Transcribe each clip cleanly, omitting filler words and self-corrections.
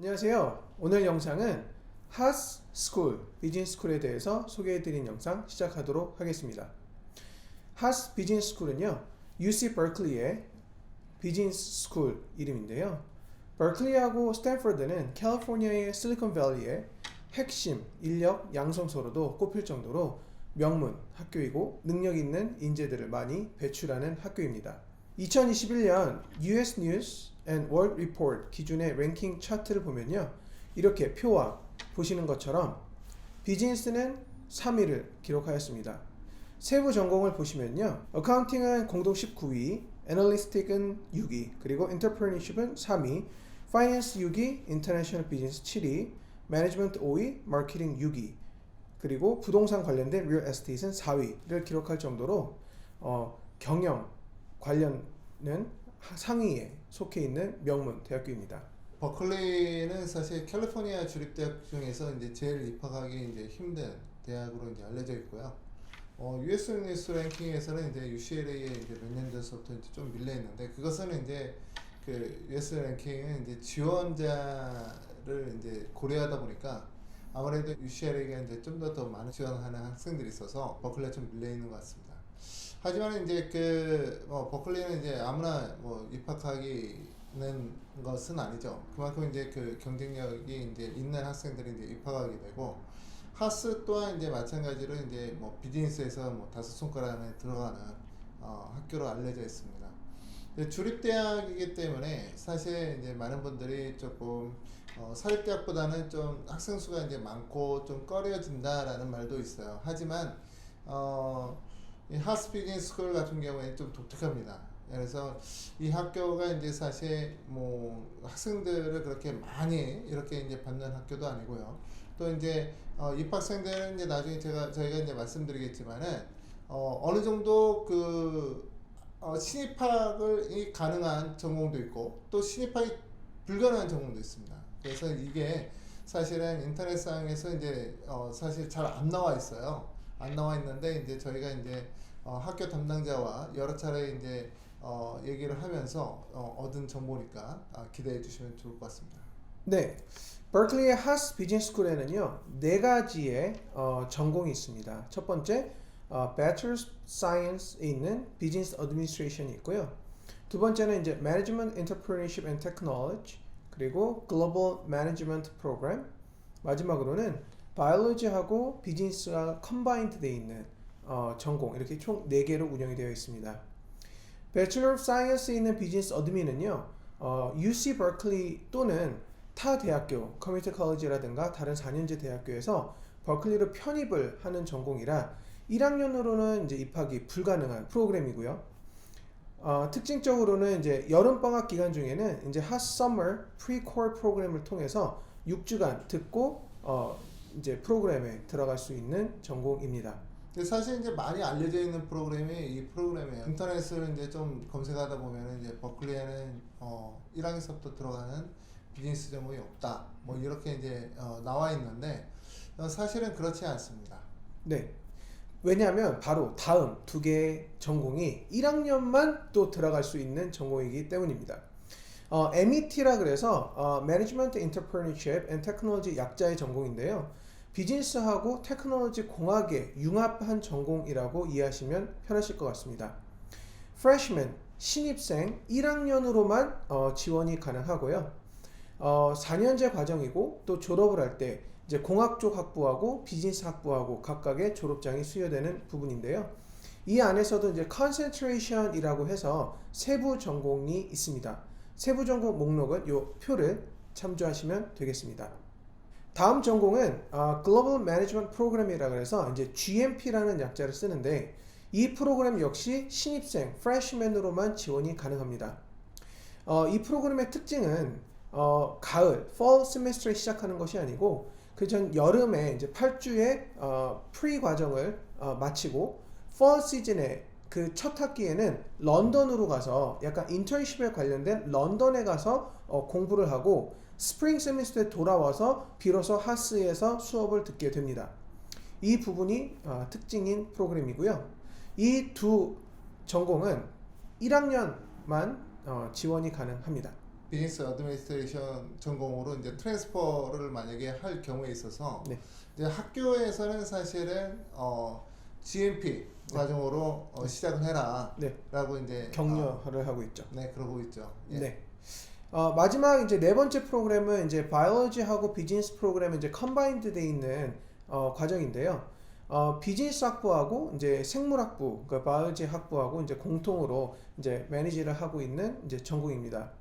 안녕하세요. 오늘 영상은 하스 스쿨, 비즈니스 스쿨에 대해서 소개해드린 영상 시작하도록 하겠습니다. 하스 비즈니스 스쿨은요, UC 버클리의 비즈니스 스쿨 이름인데요. 버클리하고 스탠퍼드는 캘리포니아의 실리콘밸리의 핵심 인력 양성소로도 꼽힐 정도로 명문 학교이고 능력 있는 인재들을 많이 배출하는 학교입니다. 2021년 US News and World Report 기준의 랭킹 차트를 보면요, 이렇게 표와 보시는 것처럼 비즈니스는 3위를 기록하였습니다. 세부 전공을 보시면요, 어카운팅은 공동 19위, 애널리스틱은 6위, 그리고 인터프레니십은 3위, 파이낸스 6위, 인터내셔널 비즈니스 7위, 매니지먼트 5위, 마케팅 6위, 그리고 부동산 관련된 리얼 에스테이트는 4위를 기록할 정도로 경영 관련은 상위에 속해 있는 명문 대학교입니다. 버클리는 사실 캘리포니아 주립대학 중에서 이제 제일 입학하기 이제 힘든 대학으로 이제 알려져 있고요. US 뉴스 랭킹에서는 이제 UCLA에 이제 몇 년 전부터 이제 좀 밀려 있는데, 그것은 이제 그 US 랭킹은 이제 지원자를 이제 고려하다 보니까 아무래도 UCLA가 이제 좀 더 많은 지원하는 학생들이 있어서 버클리가 좀 밀려 있는 것 같습니다. 하지만 이제 버클리는 이제 아무나 입학하기는 것은 아니죠. 그만큼 이제 그 경쟁력이 이제 있는 학생들이 이제 입학하게 되고, 하스 또한 이제 마찬가지로 이제 비즈니스에서 다섯 손가락 안에 들어가는 학교로 알려져 있습니다. 주립대학이기 때문에 사실 이제 많은 분들이 조금 사립대학보다는 좀 학생 수가 이제 많고 좀 꺼려진다라는 말도 있어요. 하지만 이 하스 비즈니스 스쿨 같은 경우에는 좀 독특합니다. 그래서 이 학교가 이제 사실 학생들을 그렇게 많이 이렇게 이제 받는 학교도 아니고요. 또 이제 입학생들은 이제 나중에 저희가 이제 말씀드리겠지만은 어느 정도 신입학이 가능한 전공도 있고 또 신입학이 불가능한 전공도 있습니다. 그래서 이게 사실은 인터넷상에서 이제 사실 잘 안 나와 있어요. 안 나와 있는데 이제 저희가 이제 학교 담당자와 여러 차례 이제 얘기를 하면서 얻은 정보니까 기대해 주시면 좋을 것 같습니다. 네, 버클리의 하스 비즈니스 스쿨에는요, 네 가지의 전공이 있습니다. 첫 번째, Bachelor of Science에 있는 비즈니스 어드미니스트레이션이 있고요. 두 번째는 이제 Management, Entrepreneurship and Technology, 그리고 Global Management Program, 마지막으로는 바이올로지하고 비즈니스가 컴바인드 되어 있는 전공, 이렇게 총 4개로 운영이 되어 있습니다. Bachelor of Science에 있는 비즈니스 어드민은요, UC 버클리 또는 타 대학교, 커뮤니티 컬리지라든가 다른 4년제 대학교에서 버클리로 편입을 하는 전공이라 1학년으로는 이제 입학이 불가능한 프로그램이고요. 특징적으로는 이제 여름방학 기간 중에는 이제 Hot Summer Pre-Core 프로그램을 통해서 6주간 듣고 이제 프로그램에 들어갈 수 있는 전공입니다. 근데 사실 이제 많이 알려져 있는 프로그램이 이 프로그램이에요. 인터넷을 이제 좀 검색하다 보면은 이제 버클리에는 1학년서부터 들어가는 비즈니스 전공이 없다. 이렇게 이제 나와 있는데 사실은 그렇지 않습니다. 네. 왜냐하면 바로 다음 두 개의 전공이 1학년만 또 들어갈 수 있는 전공이기 때문입니다. MET라 그래서 Management, Entrepreneurship and Technology 약자의 전공인데요. 비즈니스하고 테크놀로지 공학의 융합한 전공이라고 이해하시면 편하실 것 같습니다. Freshman, 신입생 1학년으로만 지원이 가능하고요. 4년제 과정이고 또 졸업을 할 때 이제 공학 쪽 학부하고 비즈니스 학부하고 각각의 졸업장이 수여되는 부분인데요. 이 안에서도 이제 concentration이라고 해서 세부 전공이 있습니다. 세부 전공 목록은 이 표를 참조하시면 되겠습니다. 다음 전공은 Global Management Program이라고 해서 이제 GMP라는 약자를 쓰는데, 이 프로그램 역시 신입생, freshman으로만 지원이 가능합니다. 이 프로그램의 특징은 가을, fall semester에 시작하는 것이 아니고 그 전 여름에 이제 8주의 프리 과정을 마치고 fall 시즌에 그 첫 학기에는 런던으로 가서 약간 인턴십에 관련된 런던에 가서 공부를 하고 스프링 세미스터에 돌아와서 비로소 하스에서 수업을 듣게 됩니다. 이 부분이 특징인 프로그램이고요. 이 두 전공은 1학년만 지원이 가능합니다. 비즈니스 어드미니스트레이션 전공으로 이제 트랜스퍼를 만약에 할 경우에 있어서 네. 이제 학교에서는 사실은 GMP 과정으로 시작을 해라 네. 라고 이제 격려를 하고 있죠. 네, 그러고 있죠. 예. 네. 마지막 이제 네 번째 프로그램은 이제 바이올로지하고 비즈니스 프로그램이 이제 컴바인드 돼 있는 과정인데요. 비즈니스 학부하고 이제 생물학부, 그러니까 바이올로지 학부하고 이제 공통으로 이제 매니지를 하고 있는 이제 전공입니다.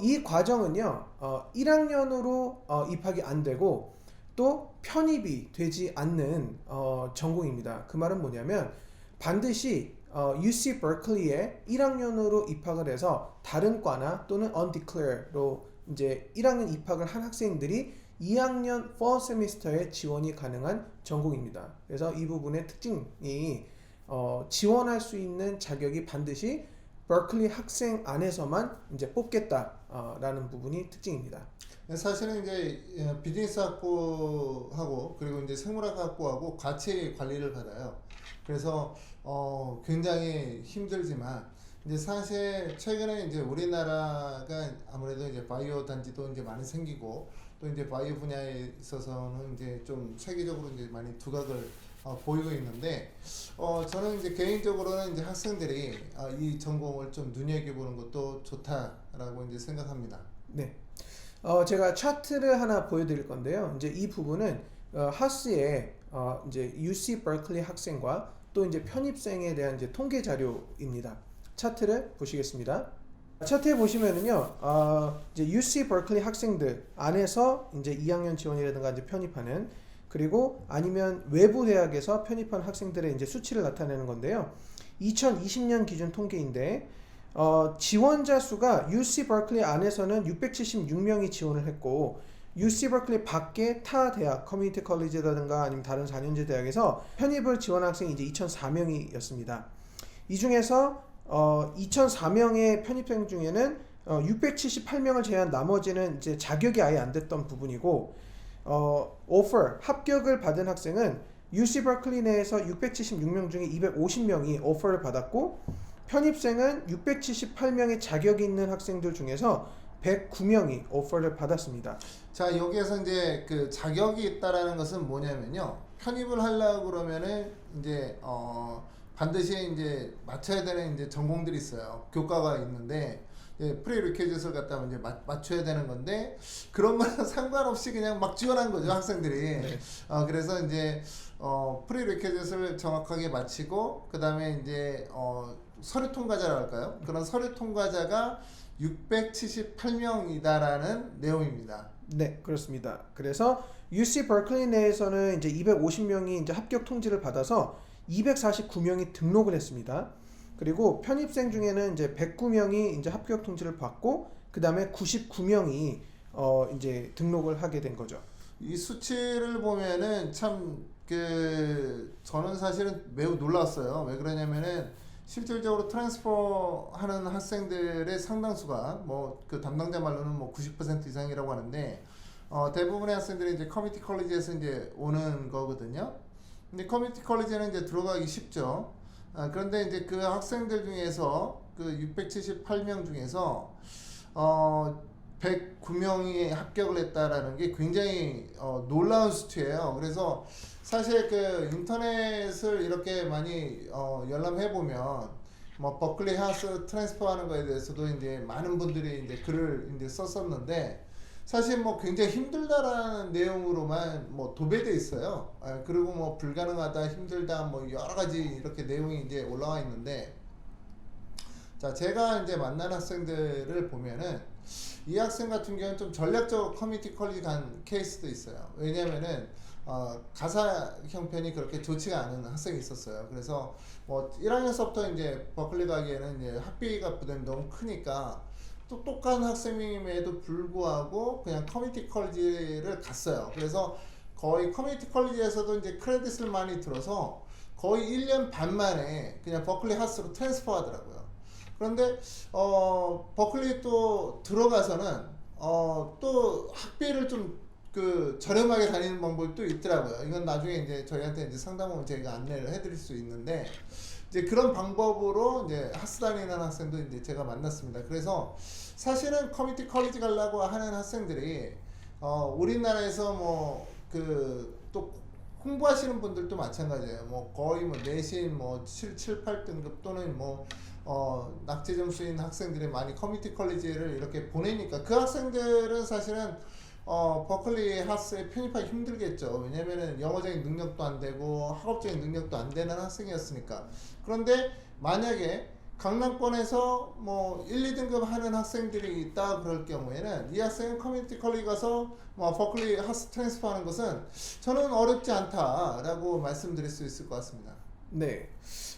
이 과정은요, 1학년으로 입학이 안 되고 또 편입이 되지 않는 전공입니다. 그 말은 뭐냐면 반드시 UC 버클리에 1학년으로 입학을 해서 다른 과나 또는 undeclared로 이제 1학년 입학을 한 학생들이 2학년 fall semester에 지원이 가능한 전공입니다. 그래서 이 부분의 특징이 지원할 수 있는 자격이 반드시 버클리 학생 안에서만 이제 뽑겠다라는 부분이 특징입니다. 사실은 이제 비즈니스 학부하고 그리고 이제 생물학 학부하고 같이 관리를 받아요. 그래서 굉장히 힘들지만 이제 사실 최근에 이제 우리나라가 아무래도 이제 바이오 단지도 이제 많이 생기고 또 이제 바이오 분야에 있어서는 이제 좀 세계적으로 이제 많이 두각을 보이고 있는데 저는 이제 개인적으로는 이제 학생들이 이 전공을 좀 눈여겨보는 것도 좋다라고 이제 생각합니다. 네. 제가 차트를 하나 보여드릴 건데요. 이제 이 부분은 하스의 이제 UC 버클리 학생과 또 이제 편입생에 대한 이제 통계 자료입니다. 차트를 보시겠습니다. 차트에 보시면은요, 이제 UC 버클리 학생들 안에서 이제 2학년 지원이라든가 이제 편입하는 그리고 아니면 외부 대학에서 편입한 학생들의 이제 수치를 나타내는 건데요. 2020년 기준 통계인데 지원자 수가 UC 버클리 안에서는 676명이 지원을 했고 UC 버클리 밖에 타 대학, 커뮤니티 컬리지라든가 아니면 다른 4년제 대학에서 편입을 지원한 학생이 이제 2004명이었습니다. 이 중에서 2004명의 편입생 중에는 678명을 제외한 나머지는 이제 자격이 아예 안 됐던 부분이고 합격을 받은 학생은 UC 버클리 내에서 676명 중에 250명이 오퍼를 받았고 편입생은 678명의 자격이 있는 학생들 중에서 109명이 오퍼를 받았습니다. 자, 여기에서 이제 그 자격이 있다라는 것은 뭐냐면요. 편입을 하려고 그러면은 이제 반드시 이제 맞춰야 되는 이제 전공들이 있어요. 교과가 있는데 프리리퀴짓을 갖다 이제 맞춰야 되는 건데 그런 거랑 상관없이 그냥 막 지원한 거죠, 학생들이. 네. 그래서 이제 프리리퀴짓을 정확하게 마치고 그다음에 이제 서류 통과자라고 할까요? 그런 서류 통과자가 678명이다라는 내용입니다. 네, 그렇습니다. 그래서 UC 버클리 내에서는 이제 250명이 이제 합격 통지를 받아서 249명이 등록을 했습니다. 그리고 편입생 중에는 이제 109명이 이제 합격 통지를 받고 그 다음에 99명이 이제 등록을 하게 된 거죠. 이 수치를 보면은 참 저는 사실은 매우 놀랐어요. 왜 그러냐면은 실질적으로 트랜스퍼 하는 학생들의 상당수가 뭐 그 담당자 말로는 뭐 90% 이상이라고 하는데 대부분의 학생들이 이제 커뮤니티 컬리지에서 이제 오는 거거든요. 근데 커뮤니티 컬리지는 이제 들어가기 쉽죠. 그런데 이제 그 학생들 중에서 그 678명 중에서 109명이 합격을 했다라는 게 굉장히 놀라운 수치예요. 그래서 사실 그 인터넷을 이렇게 많이 열람해 보면 뭐 버클리 하우스 트랜스퍼 하는 거에 대해서도 이제 많은 분들이 이제 글을 이제 썼었는데 사실 뭐 굉장히 힘들다라는 내용으로만 뭐 도배돼 있어요. 그리고 뭐 불가능하다, 힘들다, 뭐 여러 가지 이렇게 내용이 이제 올라와 있는데, 자, 제가 이제 만난 학생들을 보면은 이 학생 같은 경우는 좀 전략적으로 커뮤니티 컬리지 간 케이스도 있어요. 왜냐면은 가사 형편이 그렇게 좋지가 않은 학생이 있었어요. 그래서 뭐 1학년서부터 이제 버클리 가기에는 이제 학비가 부담이 너무 크니까 똑똑한 학생임에도 불구하고 그냥 커뮤니티 컬리지를 갔어요. 그래서 거의 커뮤니티 컬리지에서도 이제 크레딧을 많이 들어서 거의 1년 반 만에 그냥 버클리 하우스로 트랜스퍼 하더라고요. 그런데 버클리 또 들어가서는 또 학비를 좀 저렴하게 다니는 방법이 또 있더라고요. 이건 나중에 이제 저희한테 이제 상담하면 저희가 안내를 해드릴 수 있는데, 이제 그런 방법으로 이제 하스 다니는 학생도 이제 제가 만났습니다. 그래서 사실은 커뮤니티 컬리지 가려고 하는 학생들이 우리나라에서 뭐 그 또 홍보하시는 분들도 마찬가지예요. 뭐 거의 뭐 내신 뭐 7, 8등급 또는 뭐 낙제 점수인 학생들이 많이 커뮤니티 컬리지를 이렇게 보내니까 그 학생들은 사실은 버클리 하스에 편입하기 힘들겠죠. 왜냐면은 영어적인 능력도 안 되고 학업적인 능력도 안 되는 학생이었으니까. 그런데 만약에 강남권에서 뭐 1, 2등급 하는 학생들이 있다 그럴 경우에는 이 학생은 커뮤니티 컬리지 가서 뭐 버클리 하스 트랜스퍼 하는 것은 저는 어렵지 않다라고 말씀드릴 수 있을 것 같습니다. 네.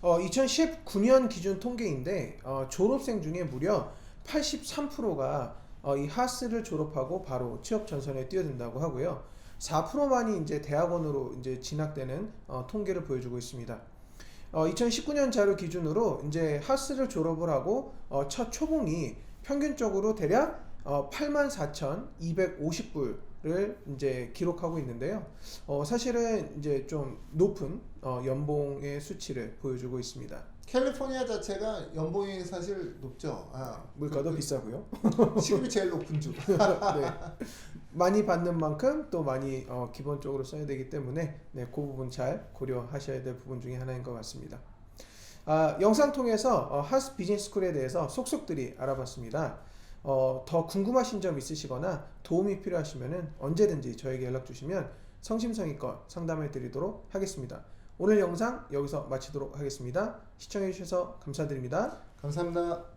2019년 기준 통계인데 졸업생 중에 무려 83%가 이 하스를 졸업하고 바로 취업 전선에 뛰어든다고 하고요. 4%만이 이제 대학원으로 이제 진학되는 통계를 보여주고 있습니다. 2019년 자료 기준으로 이제 하스를 졸업을 하고 첫 초봉이 평균적으로 대략 84,250불을 이제 기록하고 있는데요. 사실은 이제 좀 높은 연봉의 수치를 보여주고 있습니다. 캘리포니아 자체가 연봉이 사실 높죠. 물가도 비싸고요. 시급이 제일 높은 주. 네. 많이 받는 만큼 또 많이 기본적으로 써야 되기 때문에 네, 그 부분 잘 고려하셔야 될 부분 중에 하나인 것 같습니다. 영상 통해서 하스 비즈니스 스쿨에 대해서 속속들이 알아봤습니다. 더 궁금하신 점 있으시거나 도움이 필요하시면 언제든지 저에게 연락 주시면 성심성의껏 상담해 드리도록 하겠습니다. 오늘 영상 여기서 마치도록 하겠습니다. 시청해 주셔서 감사드립니다. 감사합니다.